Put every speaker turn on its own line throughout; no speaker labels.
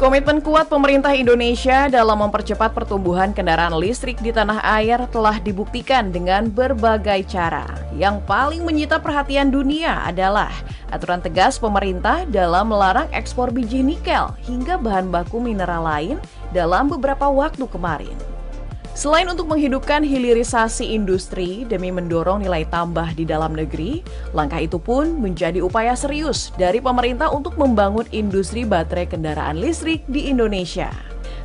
Komitmen kuat pemerintah Indonesia dalam mempercepat pertumbuhan kendaraan listrik di tanah air telah dibuktikan dengan berbagai cara. Yang paling menyita perhatian dunia adalah aturan tegas pemerintah dalam melarang ekspor biji nikel hingga bahan baku mineral lain dalam beberapa waktu kemarin. Selain untuk menghidupkan hilirisasi industri demi mendorong nilai tambah di dalam negeri, langkah itu pun menjadi upaya serius dari pemerintah untuk membangun industri baterai kendaraan listrik di Indonesia.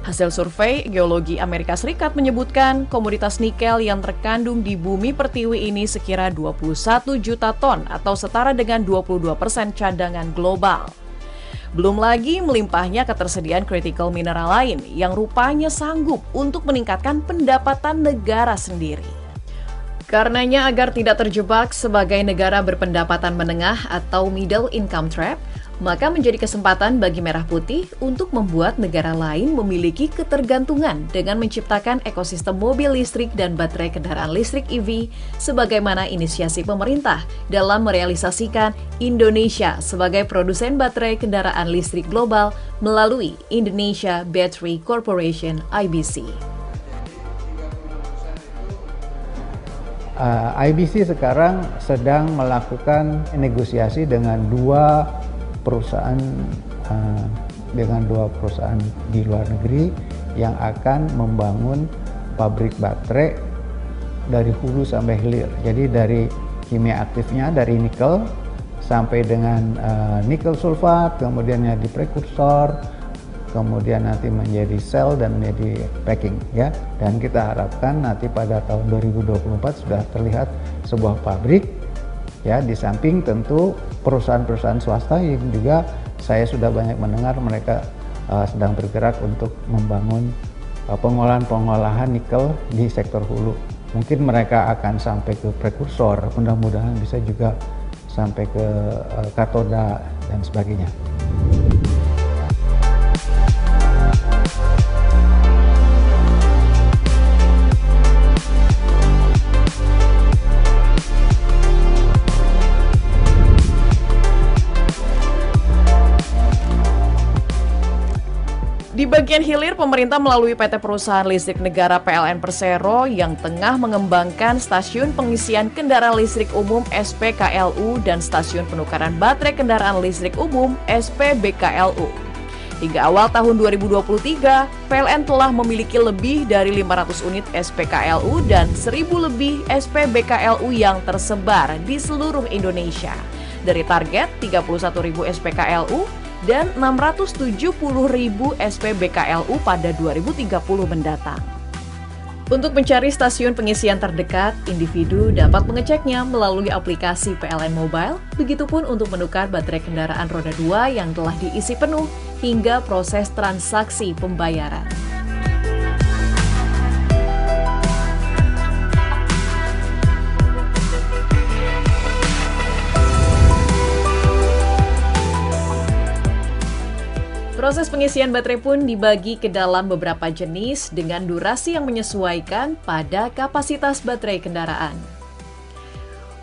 Hasil survei Geologi Amerika Serikat menyebutkan komoditas nikel yang terkandung di bumi pertiwi ini sekira 21 juta ton atau setara dengan 22% cadangan global. Belum lagi melimpahnya ketersediaan critical mineral lain yang rupanya sanggup untuk meningkatkan pendapatan negara sendiri. Karenanya agar tidak terjebak sebagai negara berpendapatan menengah atau middle income trap, maka menjadi kesempatan bagi Merah Putih untuk membuat negara lain memiliki ketergantungan dengan menciptakan ekosistem mobil listrik dan baterai kendaraan listrik EV sebagaimana inisiasi pemerintah dalam merealisasikan Indonesia sebagai produsen baterai kendaraan listrik global melalui Indonesia Battery Corporation (IBC).
IBC sekarang sedang melakukan negosiasi dengan dua perusahaan di luar negeri yang akan membangun pabrik baterai dari hulu sampai hilir. Jadi dari kimia aktifnya dari nikel sampai dengan nikel sulfat, kemudian jadi prekursor, kemudian nanti menjadi sel dan menjadi packing ya. Dan kita harapkan nanti pada tahun 2024 sudah terlihat sebuah pabrik ya, di samping tentu perusahaan-perusahaan swasta yang juga saya sudah banyak mendengar mereka sedang bergerak untuk membangun pengolahan nikel di sektor hulu. Mungkin mereka akan sampai ke prekursor, mudah-mudahan bisa juga sampai ke katoda dan sebagainya.
Di bagian hilir, pemerintah melalui PT Perusahaan Listrik Negara PLN Persero yang tengah mengembangkan stasiun pengisian kendaraan listrik umum SPKLU dan stasiun penukaran baterai kendaraan listrik umum SPBKLU. Hingga awal tahun 2023, PLN telah memiliki lebih dari 500 unit SPKLU dan 1.000 lebih SPBKLU yang tersebar di seluruh Indonesia. Dari target 31.000 SPKLU dan 670.000 SPBKLU pada 2030 mendatang. Untuk mencari stasiun pengisian terdekat, individu dapat mengeceknya melalui aplikasi PLN Mobile, begitupun untuk menukar baterai kendaraan roda 2 yang telah diisi penuh hingga proses transaksi pembayaran. Proses pengisian baterai pun dibagi ke dalam beberapa jenis dengan durasi yang menyesuaikan pada kapasitas baterai kendaraan.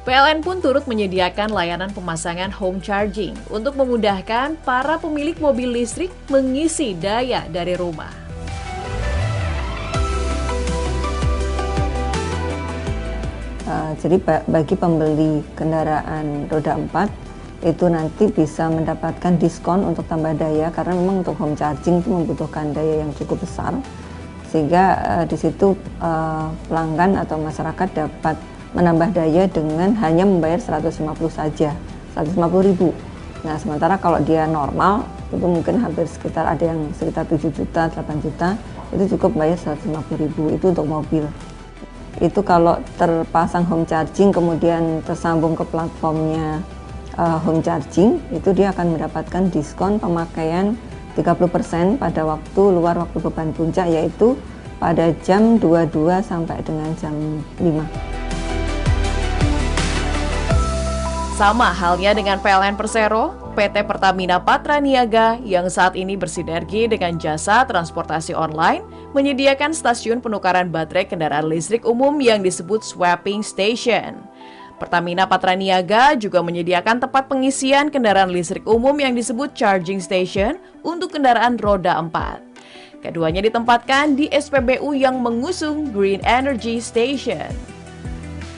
PLN pun turut menyediakan layanan pemasangan home charging untuk memudahkan para pemilik mobil listrik mengisi daya dari rumah.
Jadi bagi pembeli kendaraan roda 4 itu nanti bisa mendapatkan diskon untuk tambah daya karena memang untuk home charging itu membutuhkan daya yang cukup besar, sehingga di situ pelanggan atau masyarakat dapat menambah daya dengan hanya membayar 150 saja, 150.000. Nah, sementara kalau dia normal itu mungkin hampir sekitar ada yang sekitar 7 juta, 8 juta, itu cukup bayar 150.000 itu untuk mobil. Itu kalau terpasang home charging kemudian tersambung ke platformnya home charging, itu dia akan mendapatkan diskon pemakaian 30% pada luar waktu beban puncak, yaitu pada jam 22 sampai dengan jam 5.
Sama halnya dengan PLN Persero, PT Pertamina Patraniaga yang saat ini bersinergi dengan jasa transportasi online menyediakan stasiun penukaran baterai kendaraan listrik umum yang disebut swapping station. Pertamina Patraniaga juga menyediakan tempat pengisian kendaraan listrik umum yang disebut charging station untuk kendaraan roda 4. Keduanya ditempatkan di SPBU yang mengusung Green Energy Station.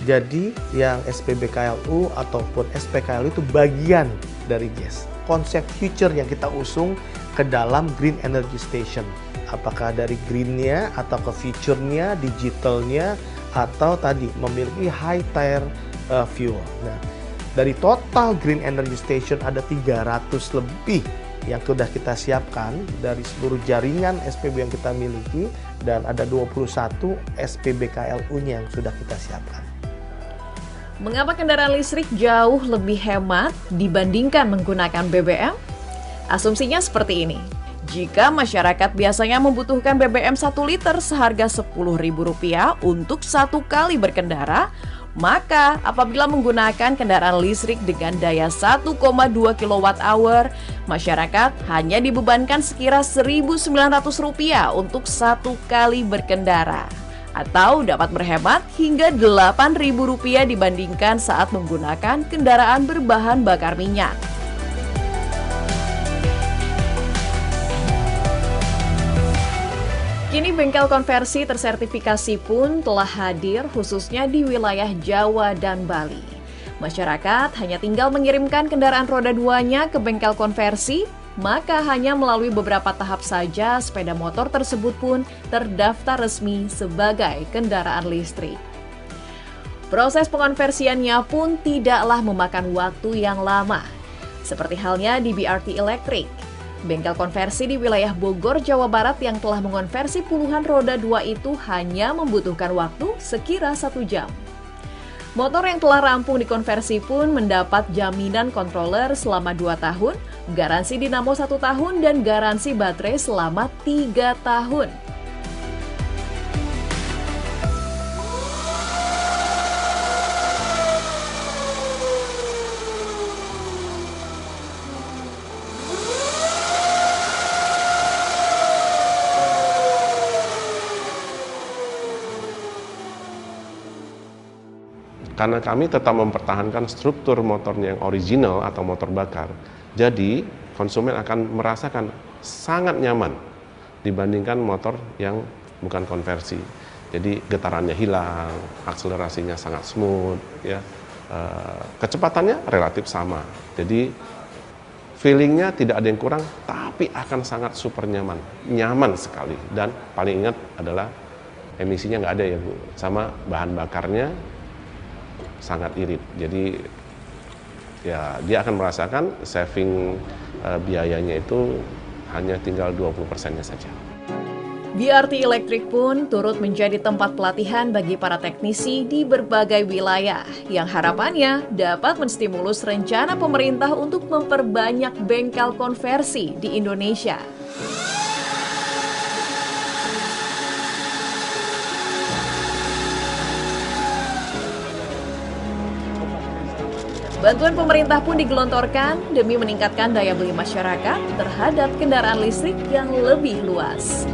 Jadi yang SPBKLU ataupun SPKLU itu bagian dari GES. Konsep future yang kita usung ke dalam Green Energy Station. Apakah dari green-nya atau ke future-nya, digital-nya, atau tadi memiliki high tire fuel. Nah, dari total Green Energy Station ada 300 lebih yang sudah kita siapkan dari seluruh jaringan SPB yang kita miliki, dan ada 21 SPBKLU-nya yang sudah kita siapkan.
Mengapa kendaraan listrik jauh lebih hemat dibandingkan menggunakan BBM? Asumsinya seperti ini. Jika masyarakat biasanya membutuhkan BBM 1 liter seharga Rp10.000 untuk 1 kali berkendara, maka apabila menggunakan kendaraan listrik dengan daya 1,2 kWh, masyarakat hanya dibebankan sekira Rp1.900 untuk 1 kali berkendara, atau dapat berhemat hingga Rp8.000 dibandingkan saat menggunakan kendaraan berbahan bakar minyak. Kini bengkel konversi tersertifikasi pun telah hadir khususnya di wilayah Jawa dan Bali. Masyarakat hanya tinggal mengirimkan kendaraan roda 2-nya ke bengkel konversi, maka hanya melalui beberapa tahap saja sepeda motor tersebut pun terdaftar resmi sebagai kendaraan listrik. Proses pengonversiannya pun tidaklah memakan waktu yang lama. Seperti halnya di BRT Electric. Bengkel konversi di wilayah Bogor, Jawa Barat yang telah mengonversi puluhan roda 2 itu hanya membutuhkan waktu sekira 1 jam. Motor yang telah rampung dikonversi pun mendapat jaminan controller selama 2 tahun, garansi dinamo 1 tahun, dan garansi baterai selama 3 tahun.
Karena kami tetap mempertahankan struktur motornya yang original atau motor bakar, jadi konsumen akan merasakan sangat nyaman dibandingkan motor yang bukan konversi. Jadi getarannya hilang, akselerasinya sangat smooth, ya, kecepatannya relatif sama. Jadi feelingnya tidak ada yang kurang, tapi akan sangat super nyaman, nyaman sekali. Dan paling ingat adalah emisinya nggak ada ya Bu, sama bahan bakarnya sangat irit. Jadi ya dia akan merasakan saving biayanya itu hanya tinggal 20%-nya saja.
BRT Electric pun turut menjadi tempat pelatihan bagi para teknisi di berbagai wilayah yang harapannya dapat menstimulus rencana pemerintah untuk memperbanyak bengkel konversi di Indonesia. Bantuan pemerintah pun digelontorkan demi meningkatkan daya beli masyarakat terhadap kendaraan listrik yang lebih luas.